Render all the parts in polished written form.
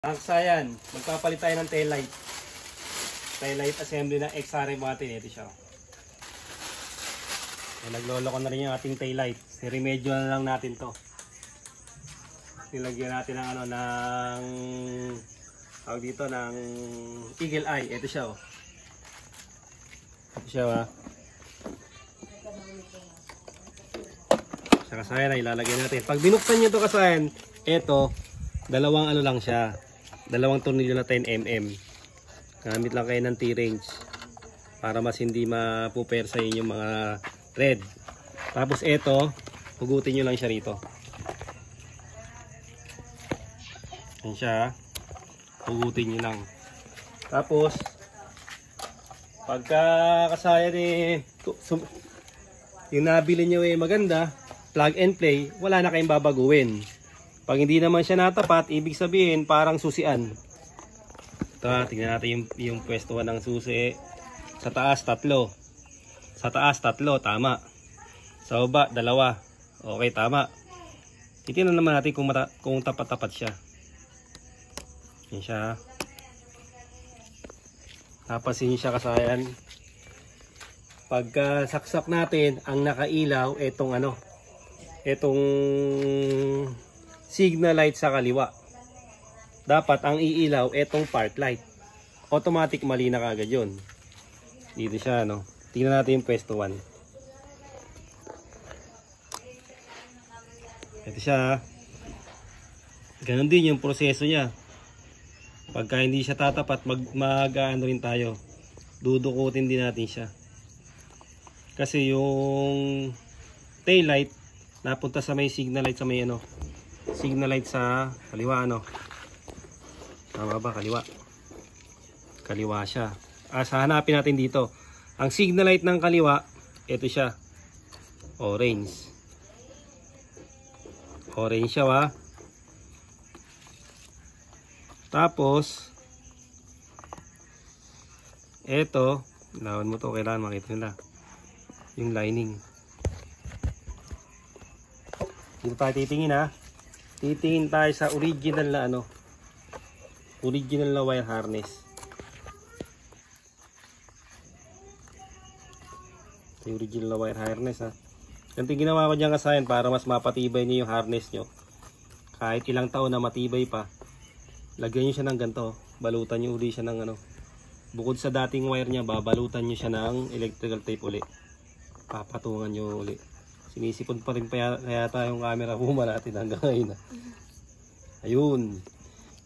Ang kasayan, magpapalit tayo ng tail light. Tail light assembly ng XRM natin. Ito siya. Naglolo ko na rin yung ating tail light. Remedyo na lang natin to. Nilagyan natin ng ano, ng tawag dito, ng eagle eye. Ito siya, oh. Ito siya, ah. Sa kasayan ay ilalagay natin. Pag binuksan nyo ito kasayan, ito, dalawang ano lang siya. Dalawang tornilyo na 10mm. Gamit lang kayo ng T-range para mas hindi mapupersa yung mga thread. Tapos ito, hugutin nyo lang siya rito. Yan siya. Hugutin nyo lang. Tapos, pagka kasayan yung nabili nyo maganda, plug and play, wala na kayong babaguhin. Pag hindi naman siya natapat, ibig sabihin parang susian. Ito, tingnan natin yung pwestuhan ng susi. Sa taas, 3. Sa taas, 3. Tama. Sa baba, 2. Okay, tama. Titingnan naman natin kung tapat-tapat siya. Yan siya. Tapasin siya kasayan. Pagka saksak natin, ang nakailaw, etong ano, etong signal light sa kaliwa. Dapat ang iilaw etong park light. Automatic mali na kagad yun. Dito siya, no? Tingnan natin yung pwesto 1. Ito siya. Ganon din yung proseso niya. Pagka hindi siya tatapat, mag-ano rin tayo. Dudukutin din natin siya. Kasi yung tail light napunta sa may signal light sa may ano. Signal light sa kaliwa, ano? Tama ba? Kaliwa. Kaliwa siya. Sa hanapin natin dito. Ang signal light ng kaliwa, ito siya. Orange. Orange siya, wa. Tapos, ito, lawan mo to, kailangan makita nila. Yung lining. Dito tayo titingin, ha. Titingin tayo sa original na ano. Original na wire harness. Yung original na wire harness, ha. Ganito ginawa ko dyan kasayan para mas mapatibay niyo yung harness nyo. Kahit ilang taon na matibay pa. Lagyan nyo siya ng ganito. Balutan nyo uli siya ng ano. Bukod sa dating wire niya, babalutan nyo siya ng electrical tape uli. Papatungan nyo uli. Sinisipon pa rin kaya yung camera buma natin hanggang ngayon. Ayun.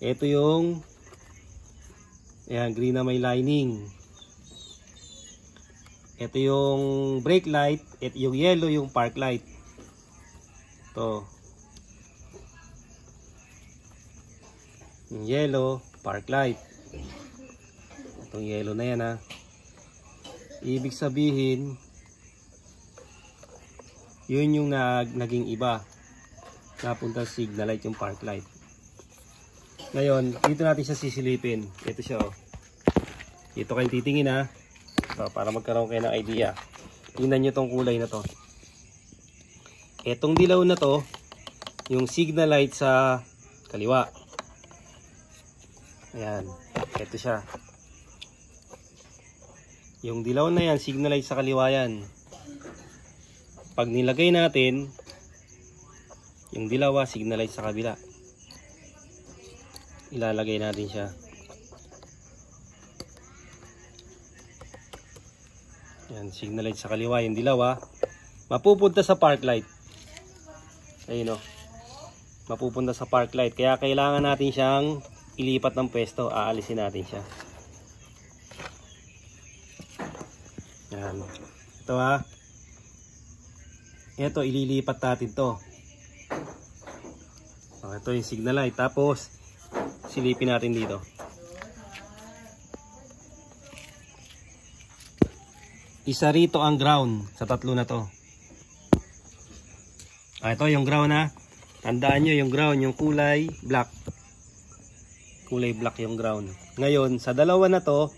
Ito yung ayan, green na may lining. Ito yung brake light. Ito yung yellow, yung park light. Ito. Yung yellow, park light. Itong yellow na yan, ha. Ibig sabihin, yun yung naging iba. Napunta sa signal light yung park light. Ngayon, dito natin siya sisilipin. Ito siya, oh. Dito kayo titingin, ha. So, para magkaroon kayo ng idea. Tingnan nyo tong kulay na to. Etong dilaw na to, yung signal light sa kaliwa. Ayan. Ito siya. Yung dilaw na yan, signal light sa kaliwa yan. Pag nilagay natin yung dilaw, signal light sa kabila, ilalagay natin siya. Yan, signal light sa kaliwa, yung dilaw, mapupunta sa park light. Ayun, mapupunta sa park light. Kaya kailangan natin siyang ilipat ng pwesto. Aalisin natin siya. Yan. Ito, ito, ililipat natin to. Okay, ito yung signal light. Tapos, silipin natin dito. Isa rito ang ground sa tatlo na to. Ito yung ground, ha. Tandaan nyo yung ground, yung kulay black. Kulay black yung ground. Ngayon, sa dalawa na to,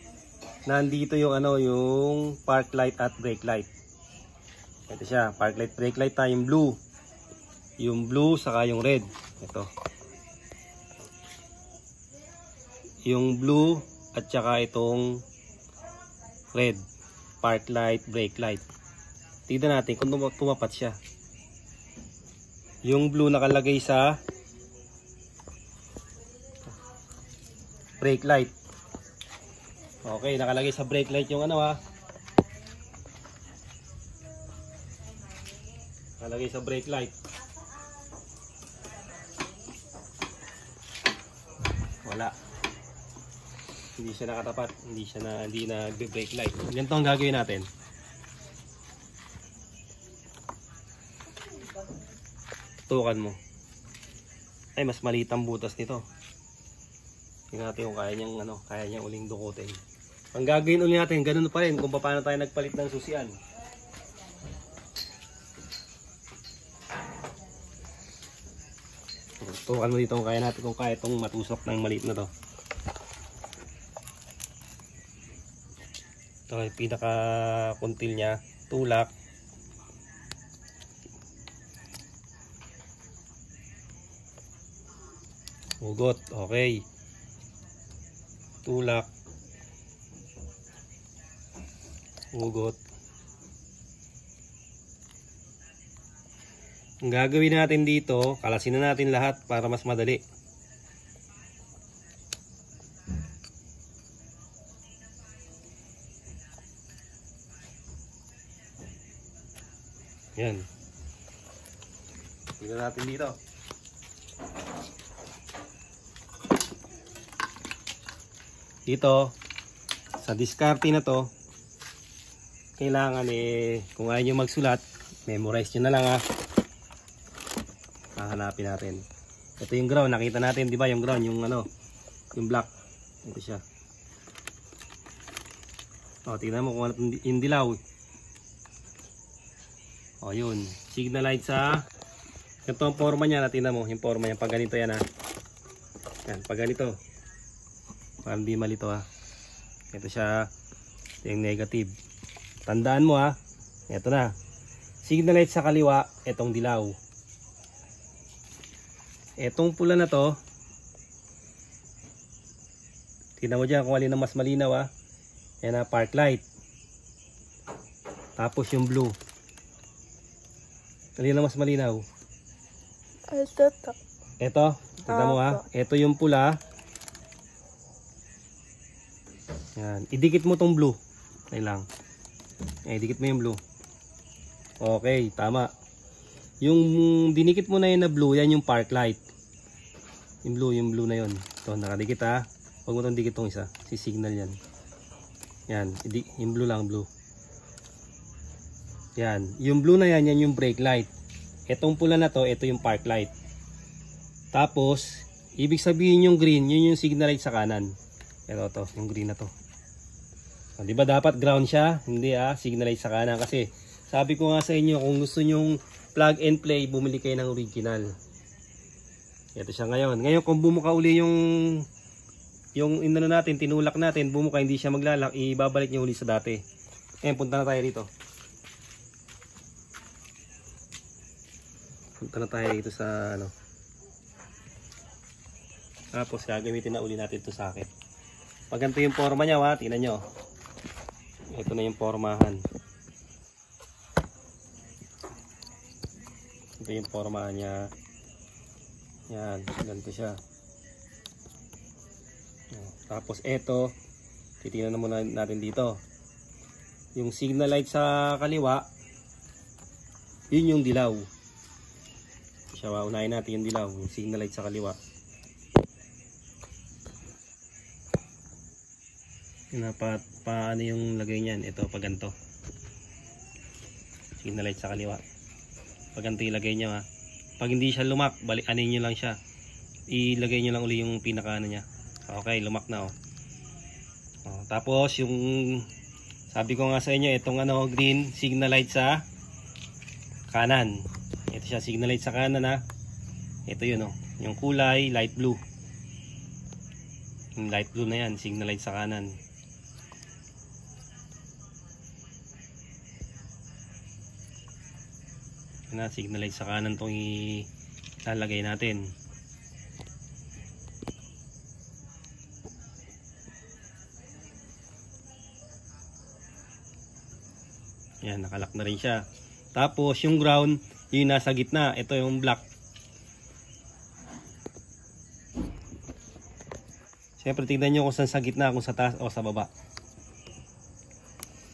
nandito yung ano, yung park light at brake light. Ito siya, park light, brake light, yung blue. Yung blue saka yung red. Ito. yung blue at saka itong red, park light, brake light. Tignan natin kung tumapat siya. Yung blue nakalagay sa brake light. Okay, nakalagay sa brake light yung ano ha. Nakalagay sa brake light. Wala. Hindi siya nakatapat, hindi na brake light. Ganito ang gagawin natin. Tukan mo. Ay, mas maliit ang butas nito. Tingnan natin kung kaya niyang uling dukutin. Ang gagawin ulit natin, ganun pa rin kung paano tayo nagpalit ng susian. Tukan mo dito kung kaya natin, kung kaya itong matusok ng maliit na to. Ito yung pinaka kuntil niya, tulak. Ugot, okay. Tulak. Ugot. Ang gagawin natin dito, kalasin na natin lahat para mas madali. Yan. Tingnan natin dito. Dito, sa diskarte na to, kailangan kung ayaw nyo magsulat, memorize nyo na lang ha. Hahanapin natin. Ito yung ground, nakita natin, di ba? Yung ground, yung yung black. Ito siya. O, tingnan mo kung ano yung dilaw. O, yun. Signal light sa, ito ang forma niya, tingnan mo, yung forma niya. Pag ganito yan ha. Yan, pag ganito. Parang di malito ha. Ito siya, ito yung negative. Tandaan mo ha. Ito na. Signal light sa kaliwa, itong dilaw. Itong pula na to, tingnan mo dyan kung alin na mas malinaw ha. Yan na, park light. Tapos yung blue. Alin na mas malinaw? Ito, tignan mo ha. Ito yung pula. Yan. Idikit mo tong blue. Ay lang. Idikit mo yung blue. Okay, tama. Yung dinikit mo na yun na blue, yan yung park light. Yung blue na yun. Ito, nakadikit ha. Huwag mo itong dikit tong isa. Si signal yan. Yan, yung blue lang, blue. Yan. Yung blue na yan, yan yung brake light. Itong pula na to, ito yung park light. Tapos, ibig sabihin yung green, yun yung signal light sa kanan. Ito to, yung green na to. Di ba dapat ground siya? Hindi signal light sa kanan. Kasi sabi ko nga sa inyo, kung gusto nyong plug and play, bumili kayo ng original. Ito siya ngayon. Ngayon kung bumuka uli yung inano natin, tinulak natin, bumuka, hindi siya maglalak, ibabalik niyo uli sa dati. Ngayon punta na tayo dito. Punta na tayo dito sa Tapos gagamitin na uli natin ito sa akin. Pag ganito yung forma niya ha, tingnan nyo. Ito na yung formahan. Ito yung formahan niya. Yan, ganito siya. Tapos ito, titingnan na muna natin dito. Yung signal light sa kaliwa, yun yung dilaw. Siya, unahin natin yung dilaw, yung signal light sa kaliwa. Paano yung lagay niyan? Ito, pag ganito. Signal light sa kaliwa. Pag ganito ilagay niya ha. Pag hindi siya lumak, anin nyo lang siya. Ilagay nyo lang uli yung pinaka niya. Okay, lumak na tapos yung sabi ko nga sa inyo, itong green signal light sa kanan. Ito siya, signal light sa kanan ha. Ito yun yung kulay light blue. Yung light blue na yan, signal light sa kanan. Na signal light sa kanan itong ilalagay natin. Yan, nakalock na rin siya. Tapos yung ground, yung nasa gitna. Ito yung black. Siyempre tignan nyo kung saan sa gitna, kung sa taas o sa baba.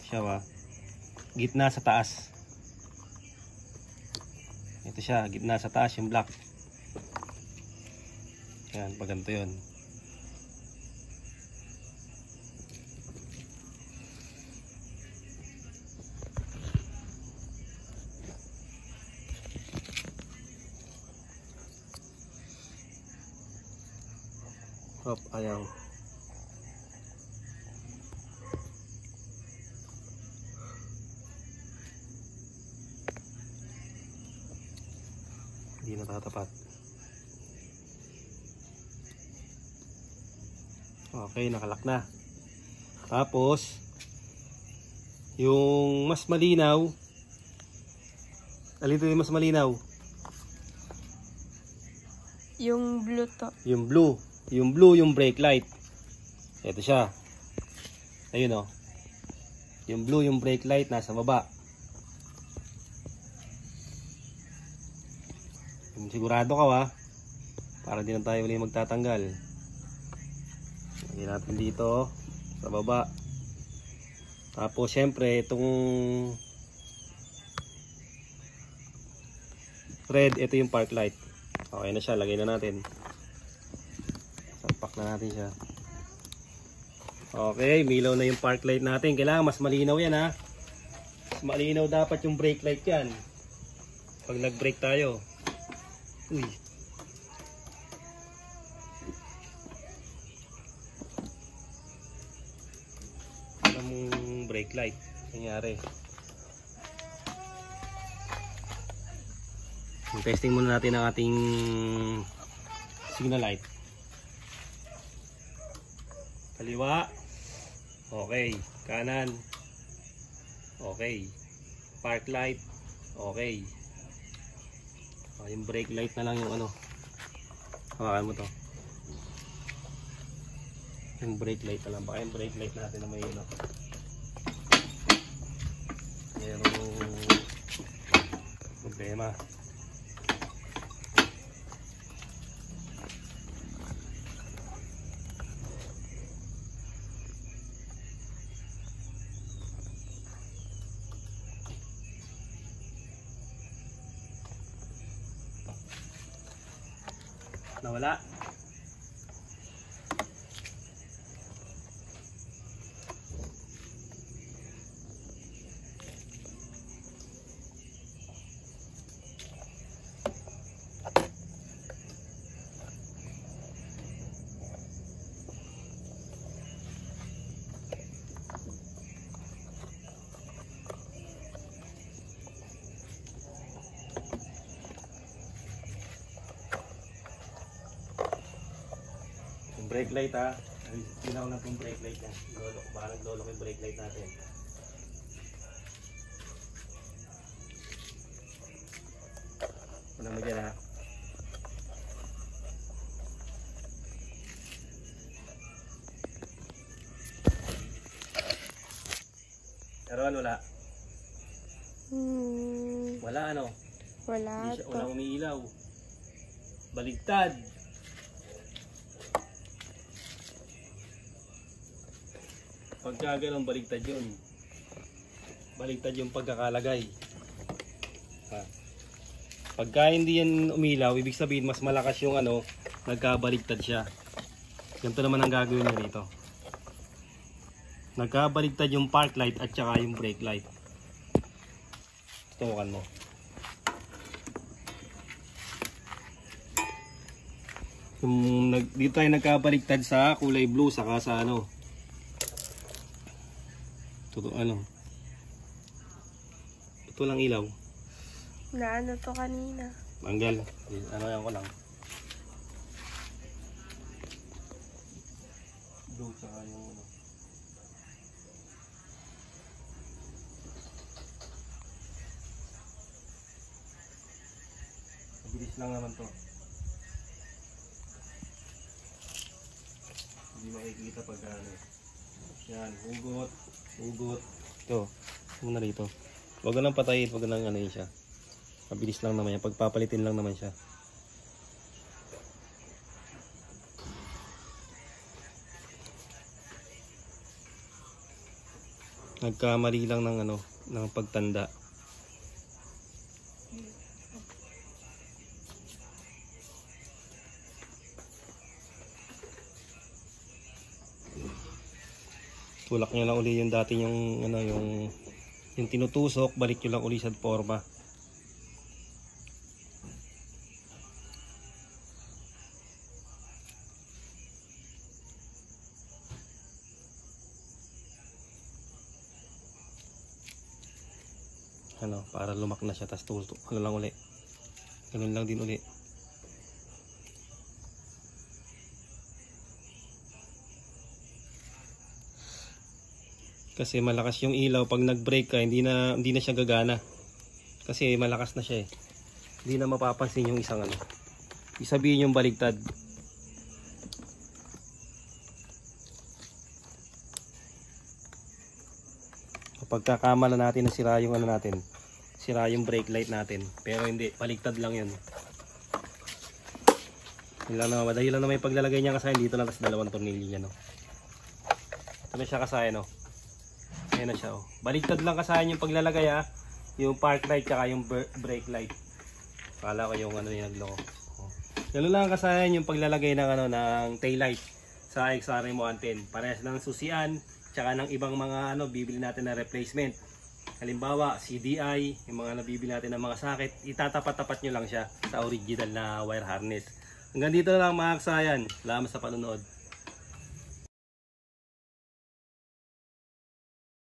Siya ba? Gitna sa taas. Ito siya, gitna sa taas yung black. Yan, pag ganito yun. Hop, ayaw. Hindi natatapat. Okay, nakalock na. Tapos yung mas malinaw, alin ito yung mas malinaw? Yung blue to. Yung blue. Yung blue, yung brake light. Ito siya. Ayun o. Yung blue, yung brake light nasa baba. Sigurado ka ba? Para di na tayo ulit magtatanggal. Lagyan natin dito sa baba. Tapos syempre itong red, ito yung park light. Okay na siya, lagay na natin. Sapak na natin siya. Okay, milaw na yung park light natin. Kailangan mas malinaw yan ha. Mas malinaw dapat yung brake light yan. Pag nag-brake tayo. Uy. Alam mong brake light. Nangyari. Testing muna natin ang ating signal light. Kaliwa. Okay. Kanan. Okay. Park light. Okay. Yung brake light na lang yung ano. Hawakan mo to. Yung brake light na lang. Baka yung brake light natin na may ano. Merong problema. Nawala. Brake light ha. Ginaw na itong brake light yan. Baka naglolok yung brake light natin. Una mo dyan ha. Pero wala. Wala ano? Wala. Hindi siya walang umiilaw. Baligtad. Pagka ganun, baligtad yun. Baligtad yung pagkakalagay. Ha. Pagka hindi yan umilaw, ibig sabihin mas malakas yung ano, nagkabaligtad siya. Ganito naman ang gagawin niya dito. Nagkabaligtad yung park light at saka yung brake light. Tutukan mo. Dito tayo nagkabaligtad sa kulay blue saka sa ano. Ano? Ito lang ilaw. Na ano to kanina? Tanggal. Ano yan ko lang. Blue saka yung ano. Mabilis lang naman to. Hindi makikita pag ano. Yan, hugot. Ito. Muna rito. Huwag lang patayin, huwag lang ano yun siya. Mabilis lang naman yan, pagpapalitin lang naman siya. Nagkamali lang ng ano, ng pagtanda. Tulak nyo lang uli yung dati yung ano, yung tinutusok, balik nyo lang uli sa forma. Ano, para lumak na siya, tas tutok ano lang uli. Ganun lang din uli. Kasi malakas yung ilaw, pag nag-break ka, hindi na siya gagana. Kasi malakas na siya eh. Hindi na mapapansin yung isang ano. Isabihin yung baligtad. Kapag kakamala natin na sira yung ano natin, sira yung brake light natin. Pero hindi, baligtad lang yun. Yun lang naman, madali lang naman yung paglalagay niya kasayan dito lang, tas dalawang tornilyo niya, no. Ito na siya kasayan, no. Ayan na siya, oh. Baligtad lang kasayan yung paglalagay, ha. Yung park light tsaka yung brake light. Akala ko yung ano yung nagloko. Oh. Ganun lang kasayan yung paglalagay ng ano ng tail light sa XRM 110. Parehas ng susian tsaka ng ibang mga ano bibili natin na replacement. Halimbawa, CDI, yung mga nabibili natin ng mga sakit, itatapat-tapat nyo lang siya sa original na wire harness. Hanggang dito na lang mga kasayan. Salamat sa panonood.